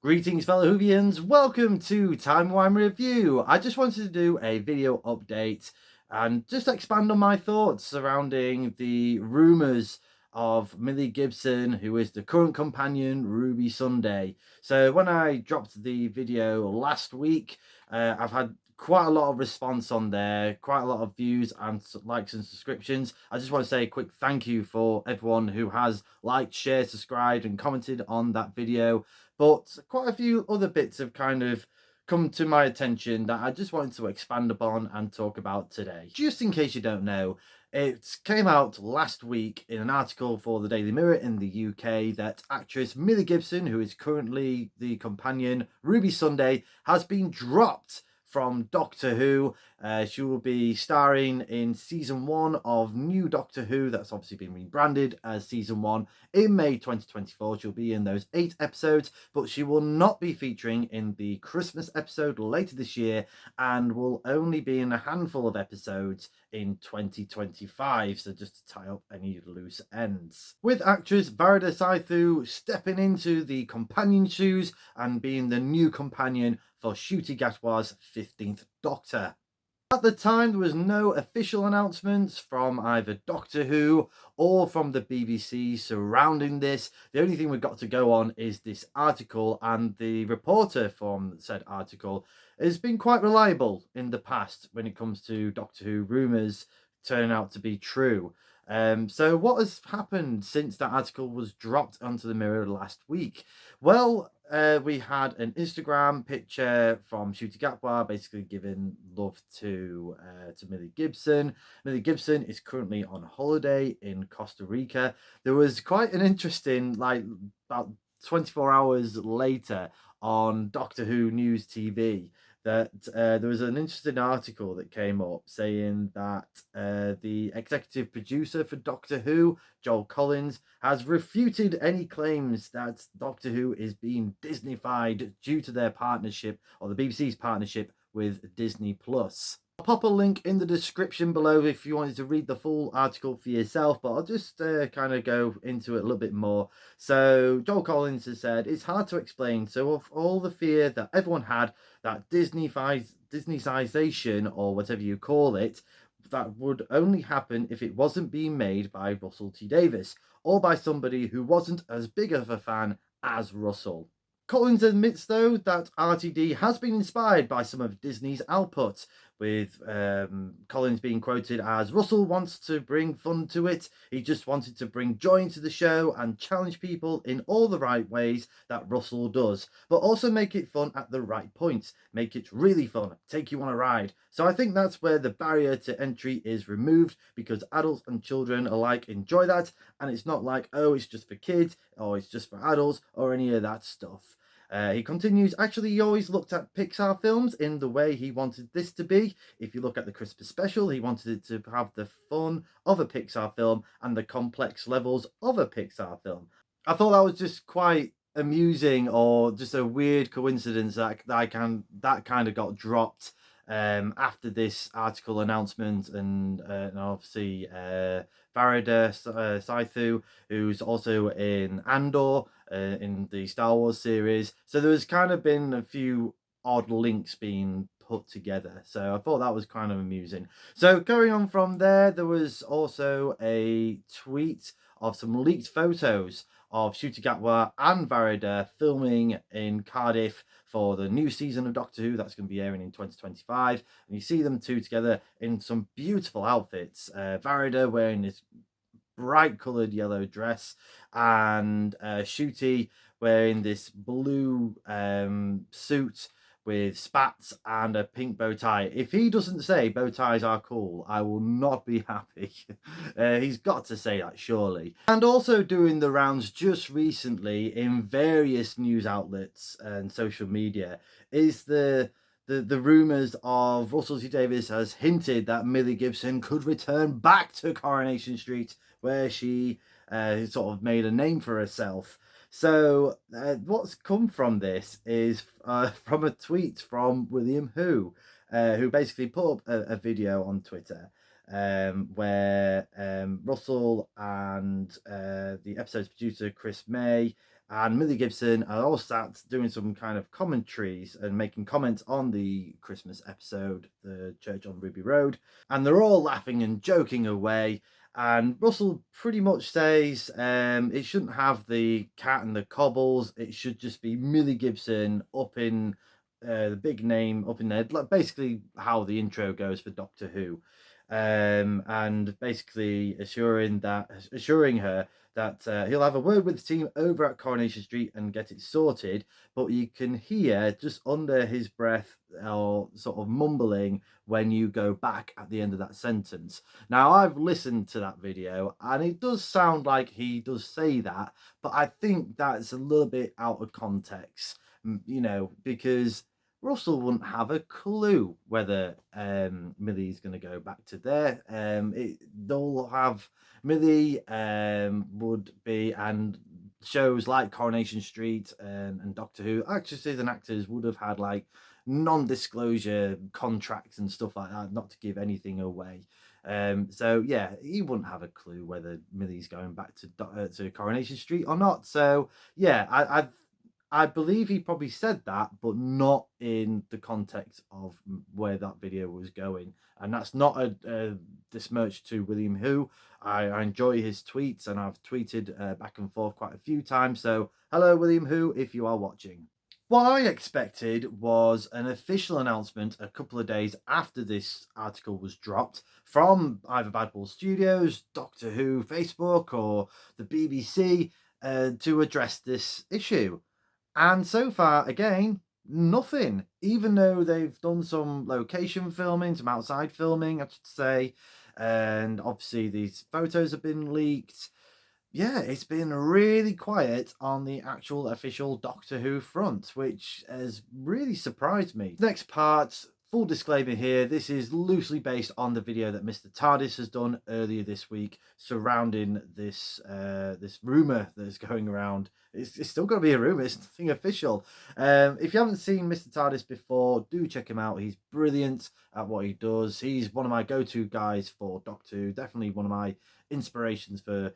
Greetings, fellow Whovians. Welcome to Timey Wimey Review. I just wanted to do a video update and just expand on my thoughts surrounding the rumours of Millie Gibson, who is the current companion, Ruby Sunday. So when I dropped the video last week, I've had quite a lot of response on there, quite a lot of views and likes and subscriptions. I just want to say a quick thank you for everyone who has liked, shared, subscribed and commented on that video. But quite a few other bits have kind of come to my attention that I just wanted to expand upon and talk about today. Just in case you don't know, it came out last week in an article for the Daily Mirror in the UK that actress Millie Gibson, who is currently the companion Ruby Sunday, has been dropped from Doctor Who. She will be starring in season 1 of new Doctor Who, that's obviously been rebranded as season 1, in May 2024. She'll be in those 8 episodes, but she will not be featuring in the Christmas episode later this year and will only be in a handful of episodes in 2025, so just to tie up any loose ends. With actress Varda Saithu stepping into the companion shoes and being the new companion for Ncuti Gatwa's 15th Doctor. At the time, there was no official announcements from either Doctor Who or from the BBC surrounding this. The only thing we've got to go on is this article, and the reporter from said article has been quite reliable in the past when it comes to Doctor Who rumours turning out to be true. So what has happened since that article was dropped onto the Mirror last week? Well, we had an Instagram picture from Ncuti Gatwa basically giving love to Millie Gibson. Millie Gibson is currently on holiday in Costa Rica. There was quite an interesting, like, about 24 hours later on Doctor Who News TV, that there was an interesting article that came up saying that the executive producer for Doctor Who, Joel Collins, has refuted any claims that Doctor Who is being Disneyfied due to their partnership, or the BBC's partnership, with Disney Plus. I'll pop a link in the description below if you wanted to read the full article for yourself, but I'll just kind of go into it a little bit more. So Joel Collins has said, it's hard to explain. So of all the fear that everyone had that Disneyization, or whatever you call it, that would only happen if it wasn't being made by Russell T Davies, or by somebody who wasn't as big of a fan as Russell. Collins admits, though, that RTD has been inspired by some of Disney's output, with Collins being quoted as, Russell wants to bring fun to it. He just wanted to bring joy into the show and challenge people in all the right ways that Russell does, but also make it fun at the right points. Make it really fun, take you on a ride. So I think that's where the barrier to entry is removed, because adults and children alike enjoy that, and it's not like, oh, it's just for kids, or it's just for adults, or any of that stuff. He continues, actually, he always looked at Pixar films in the way he wanted this to be. If you look at the Christmas special, he wanted it to have the fun of a Pixar film and the complex levels of a Pixar film. I thought that was just quite amusing, or just a weird coincidence that that kind of got dropped after this article announcement, and obviously Varda Saithu, who's also in Andor in the Star Wars series. So there's kind of been a few odd links being put together. So I thought that was kind of amusing. So going on from there, there was also a tweet of some leaked photos of Ncuti Gatwa and Varda filming in Cardiff for the new season of Doctor Who that's going to be airing in 2025. And you see them two together in some beautiful outfits. Varda wearing this bright coloured yellow dress, and Ncuti wearing this blue suit with spats and a pink bow tie. If he doesn't say bow ties are cool, I will not be happy. He's got to say that, surely. And also doing the rounds just recently in various news outlets and social media is the rumours of Russell T Davies has hinted that Millie Gibson could return back to Coronation Street, where she sort of made a name for herself. So what's come from this is from a tweet from William who basically put up a video on Twitter where Russell and the episode's producer Chris May and Millie Gibson are all sat doing some kind of commentaries and making comments on the Christmas episode, The Church on Ruby Road, and they're all laughing and joking away. And Russell pretty much says it shouldn't have the cat and the cobbles. It should just be Millie Gibson up in the big name up in there, like basically how the intro goes for Doctor Who, and basically assuring her that he'll have a word with the team over at Coronation Street and get it sorted. But you can hear just under his breath or sort of mumbling when you go back at the end of that sentence. Now, I've listened to that video and it does sound like he does say that, but I think that's a little bit out of context, because Russell wouldn't have a clue whether Millie's going to go back to there. They'll have Millie would be, and shows like Coronation Street and Doctor Who, actresses and actors would have had like non-disclosure contracts and stuff like that, not to give anything away. So yeah, he wouldn't have a clue whether Millie's going back to Coronation Street or not. So yeah, I believe he probably said that, but not in the context of where that video was going. And that's not a besmirch to William Who. I enjoy his tweets, and I've tweeted back and forth quite a few times. So hello, William Who, if you are watching. What I expected was an official announcement a couple of days after this article was dropped from either Bad Bull Studios, Doctor Who Facebook, or the BBC to address this issue. And so far, again, nothing. Even though they've done some location filming, some outside filming, I should say, and obviously these photos have been leaked. Yeah, it's been really quiet on the actual official Doctor Who front, which has really surprised me. Next part, full disclaimer here, this is loosely based on the video that Mr. TARDIS has done earlier this week surrounding this this rumour that is going around. It's still going to be a rumour, it's nothing official. If you haven't seen Mr. TARDIS before, do check him out. He's brilliant at what he does. He's one of my go-to guys for Doctor Who, definitely one of my inspirations for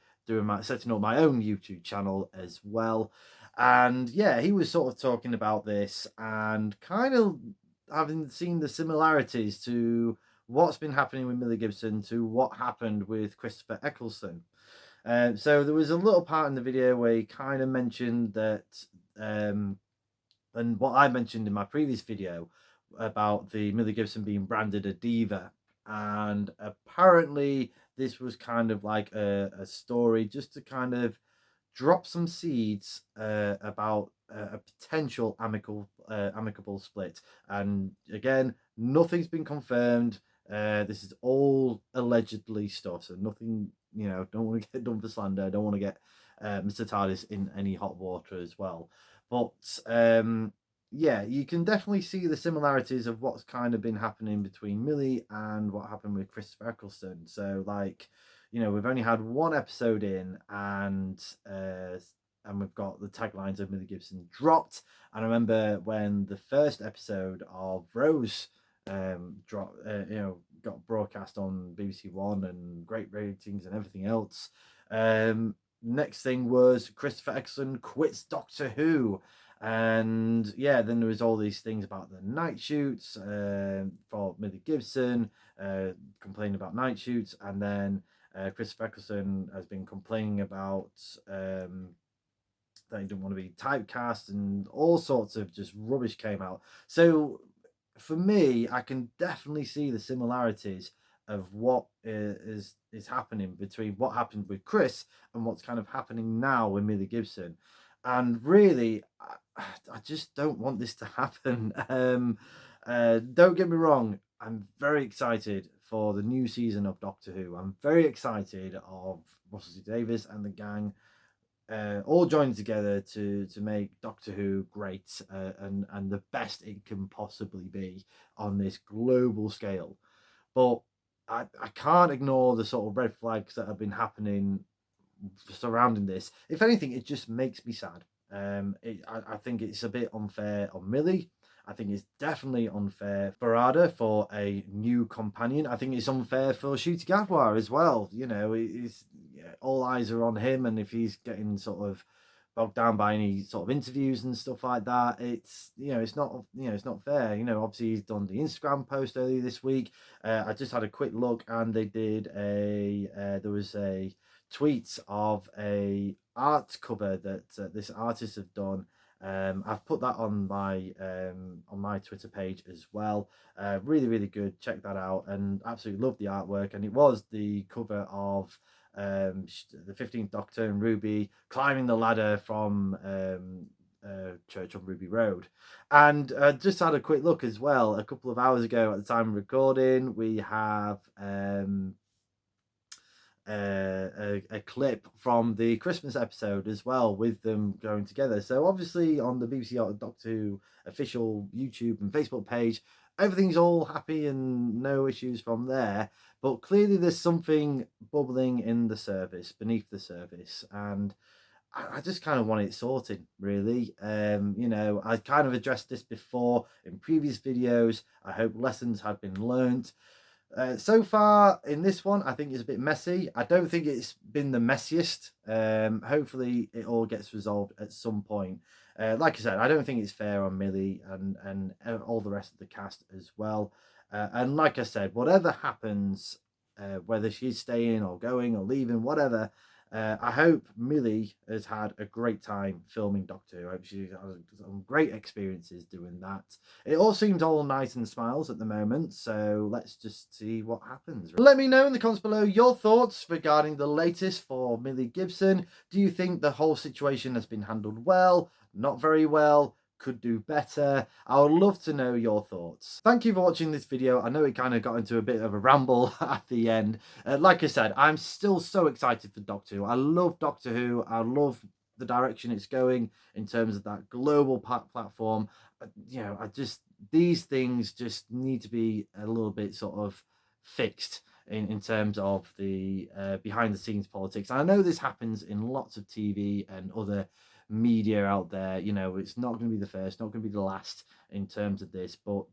setting up my own YouTube channel as well. And yeah, he was sort of talking about this and kind of having seen the similarities to what's been happening with Millie Gibson to what happened with Christopher Eccleston. So there was a little part in the video where he kind of mentioned that, and what I mentioned in my previous video about the Millie Gibson being branded a diva, and apparently this was kind of like a story just to kind of drop some seeds about a potential amicable split. And again, nothing's been confirmed. This is all allegedly stuff, so nothing. Don't want to get done for slander. Don't want to get Mr. TARDIS in any hot water as well. But yeah, you can definitely see the similarities of what's kind of been happening between Millie and what happened with Christopher Eccleston. So like, we've only had one episode in, and we've got the taglines of Millie Gibson dropped. And I remember when the first episode of Rose dropped, got broadcast on BBC One and great ratings and everything else. Next thing was Christopher Eccleston quits Doctor Who. And yeah, then there was all these things about the night shoots for Millie Gibson, complaining about night shoots, and then Christopher Eccleston has been complaining about that he didn't want to be typecast, and all sorts of just rubbish came out. So for me, I can definitely see the similarities of what is happening between what happened with Chris and what's kind of happening now with Millie Gibson. And really, I just don't want this to happen. Don't get me wrong, I'm very excited for the new season of Doctor Who. I'm very excited of Russell T Davies and the gang all joined together to make Doctor Who great and the best it can possibly be on this global scale. But I can't ignore the sort of red flags that have been happening surrounding this. If anything, it just makes me sad. I think it's a bit unfair on Millie. I think it's definitely unfair for Ada for a new companion. I think it's unfair for Ncuti Gatwa as well. All eyes are on him, and if he's getting sort of bogged down by any sort of interviews and stuff like that. It's it's not it's not fair. Obviously he's done the Instagram post earlier this week. I just had a quick look, and they did there was a tweet of a art cover that this artist have done. I've put that on my Twitter page as well. Really, really good. Check that out, and absolutely love the artwork. And it was the cover of the 15th Doctor and Ruby climbing the ladder from Church on Ruby Road. And just had a quick look as well. A couple of hours ago, at the time of recording, we have a clip from the Christmas episode as well, with them going together. So obviously on the BBC Doctor Who official YouTube and Facebook page, everything's all happy and no issues from there. But clearly there's something bubbling in the service, beneath the surface, and I just kind of want it sorted, really. I kind of addressed this before in previous videos. I hope lessons have been learnt. So far in this one, I think it's a bit messy. I don't think it's been the messiest. Hopefully it all gets resolved at some point. Like I said, I don't think it's fair on Millie and all the rest of the cast as well. And like I said, whatever happens, whether she's staying or going or leaving, whatever, I hope Millie has had a great time filming Doctor Who. I hope she's had some great experiences doing that. It all seems all nice and smiles at the moment, so let's just see what happens. Let me know in the comments below your thoughts regarding the latest for Millie Gibson. Do you think the whole situation has been handled well? Not very well? Could do better? I would love to know your thoughts. Thank you for watching this video. I know it kind of got into a bit of a ramble at the end. Like I said, I'm still so excited for Doctor Who. I love Doctor Who. I love the direction it's going in terms of that global platform. These things just need to be a little bit sort of fixed in terms of the behind the scenes politics. And I know this happens in lots of TV and other media out there. It's not going to be the first, not going to be the last in terms of this, but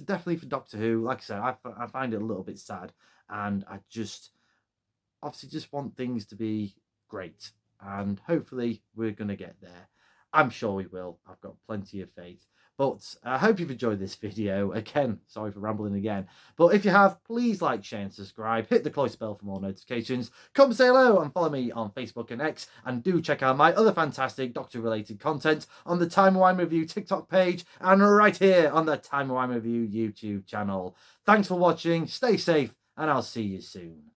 definitely for Doctor Who, like I said, I find it a little bit sad, and I obviously just want things to be great, and hopefully we're going to get there. I'm sure we will. I've got plenty of faith. But I hope you've enjoyed this video. Again, sorry for rambling again. But if you have, please like, share and subscribe. Hit the close bell for more notifications. Come say hello and follow me on Facebook and X. And do check out my other fantastic Doctor-related content on the Timey Wimey Review TikTok page and right here on the Timey Wimey Review YouTube channel. Thanks for watching. Stay safe and I'll see you soon.